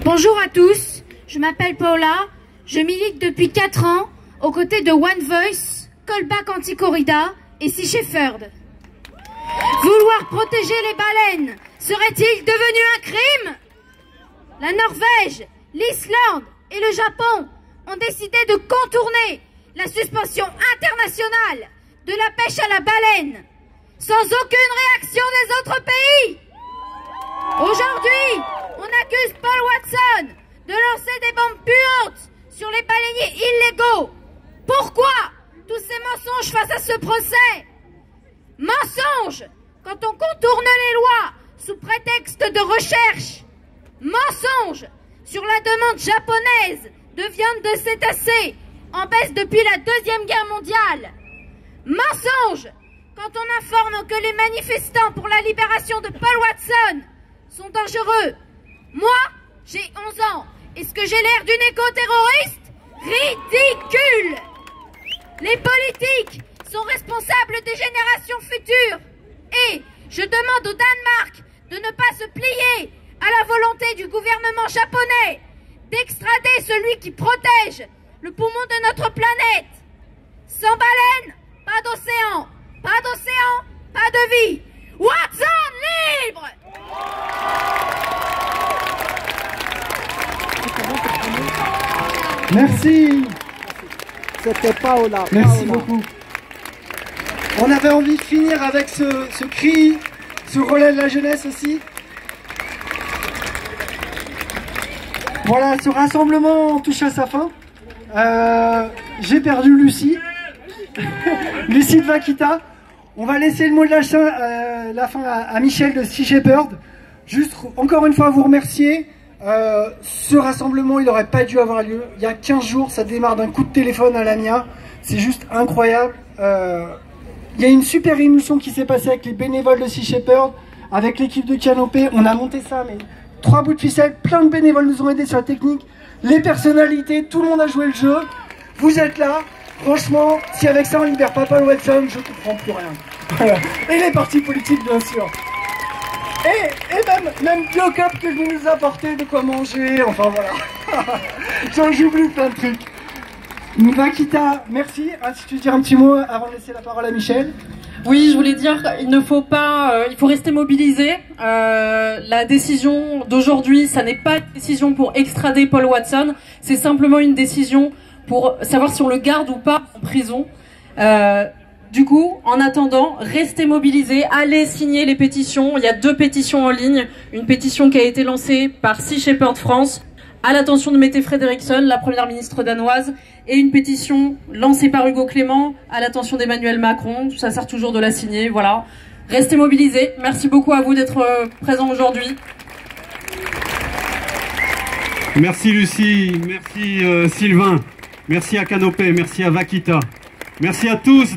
Bonjour à tous, je m'appelle Paula, je milite depuis 4 ans aux côtés de One Voice, Callback Anti-Corrida et Sea Shepherd. Vouloir protéger les baleines serait-il devenu un crime? La Norvège, l'Islande et le Japon ont décidé de contourner la suspension internationale de la pêche à la baleine, sans aucune réaction des autres pays. Aujourd'hui, on accuse Paul Watson de lancer des bombes puantes sur les baleiniers illégaux. Pourquoi tous ces mensonges face à ce procès? Mensonges quand on contourne les lois sous prétexte de recherche. Mensonges sur la demande japonaise de viande de cétacés en baisse depuis la Deuxième Guerre mondiale. Mensonges quand on informe que les manifestants pour la libération de Paul Watson sont dangereux. Moi, j'ai 11 ans. Est-ce que j'ai l'air d'une éco-terroriste? Ridicule! Les politiques sont responsables des générations futures. Et je demande au Danemark de ne pas se plier à la volonté du gouvernement japonais d'extrader celui qui protège le poumon de notre planète. Sans baleine, pas d'océan. Pas d'océan, pas de vie. Watson libre! Merci. C'était Paola. Merci beaucoup. On avait envie de finir avec ce cri, ce relais de la jeunesse aussi. Voilà, ce rassemblement touche à sa fin. J'ai perdu Lucie. Lucie de Vaquita. On va laisser le mot de la fin à Michel de Sea Shepherd. Juste encore une fois vous remercier. Ce rassemblement il n'aurait pas dû avoir lieu. Il y a 15 jours, ça démarre d'un coup de téléphone à Lamia. C'est juste incroyable. Il y a une super émulsion qui s'est passée avec les bénévoles de Sea Shepherd, avec l'équipe de Canopée. On a monté ça, mais 3 bouts de ficelle. Plein de bénévoles nous ont aidés sur la technique. Les personnalités, tout le monde a joué le jeu. Vous êtes là. Franchement, si avec ça on libère pas Paul Watson, je ne comprends plus rien. Voilà. Et les partis politiques, bien sûr. Et même Biocop que vous nous apportez de quoi manger, enfin voilà. J'oublie plein de trucs. Vaquita, merci. Si tu veux dire un petit mot avant de laisser la parole à Michel. Oui, je voulais dire qu'il faut rester mobilisé. La décision d'aujourd'hui, ça n'est pas une décision pour extrader Paul Watson, c'est simplement une décision pour savoir si on le garde ou pas en prison. Du coup, en attendant, restez mobilisés, allez signer les pétitions. Il y a 2 pétitions en ligne. Une pétition qui a été lancée par Sea Shepherd France à l'attention de Mette Frederiksen, la première ministre danoise, et une pétition lancée par Hugo Clément à l'attention d'Emmanuel Macron. Ça sert toujours de la signer, voilà. Restez mobilisés. Merci beaucoup à vous d'être présents aujourd'hui. Merci Lucie, merci Sylvain, merci à Canopée, merci à Vaquita, merci à tous.